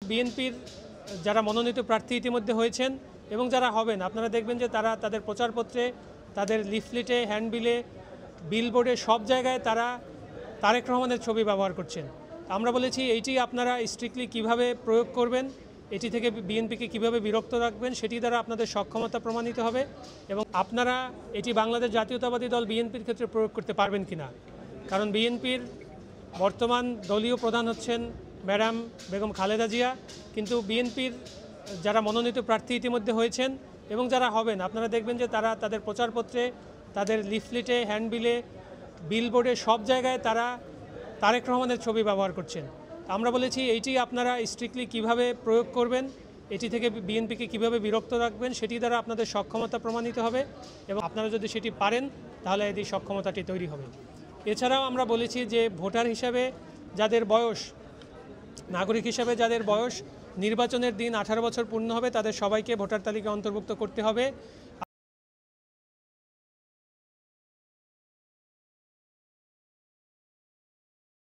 বিএনপির যারা মনোনীত প্রার্থী ইতিমধ্যে হয়েছেন এবং যারা হবেন, আপনারা দেখবেন যে তারা তাদের প্রচারপত্রে, তাদের লিফলেটে, হ্যান্ডবিলে, বিলবোর্ডে সব জায়গায় তারা তারেক রহমানের ছবি ব্যবহার করছেন। আমরা বলেছি এইটি আপনারা স্ট্রিক্টলি কিভাবে প্রয়োগ করবেন, এটি থেকে বিএনপিকে কিভাবে বিরক্ত রাখবেন, সেটি দ্বারা আপনাদের সক্ষমতা প্রমাণিত হবে এবং আপনারা এটি বাংলাদেশ জাতীয়তাবাদী দল বিএনপির ক্ষেত্রে প্রয়োগ করতে পারবেন কিনা। কারণ বিএনপির বর্তমান দলীয় প্রধান হচ্ছেন ম্যাডাম বেগম খালেদা জিয়া, কিন্তু বিএনপির যারা মনোনীত প্রার্থী ইতিমধ্যে হয়েছেন এবং যারা হবেন, আপনারা দেখবেন যে তারা তাদের প্রচারপত্রে, তাদের লিফলেটে, হ্যান্ডবিলে, বিলবোর্ডে সব জায়গায় তারা তারেক রহমানের ছবি ব্যবহার করছেন। আমরা বলেছি এইটি আপনারা স্ট্রিক্টলি কিভাবে প্রয়োগ করবেন, এটি থেকে বিএনপিকে কিভাবে বিরক্ত রাখবেন, সেটি দ্বারা আপনাদের সক্ষমতা প্রমাণিত হবে এবং আপনারা যদি সেটি পারেন তাহলে এই সক্ষমতাটি তৈরি হবে। এছাড়াও আমরা বলেছি যে ভোটার হিসাবে যাদের বয়স, নাগরিক হিসাবে যাদের বয়স নির্বাচনের দিন 18 বছর পূর্ণ হবে, তাদের সবাইকে ভোটার তালিকায় অন্তর্ভুক্ত করতে হবে।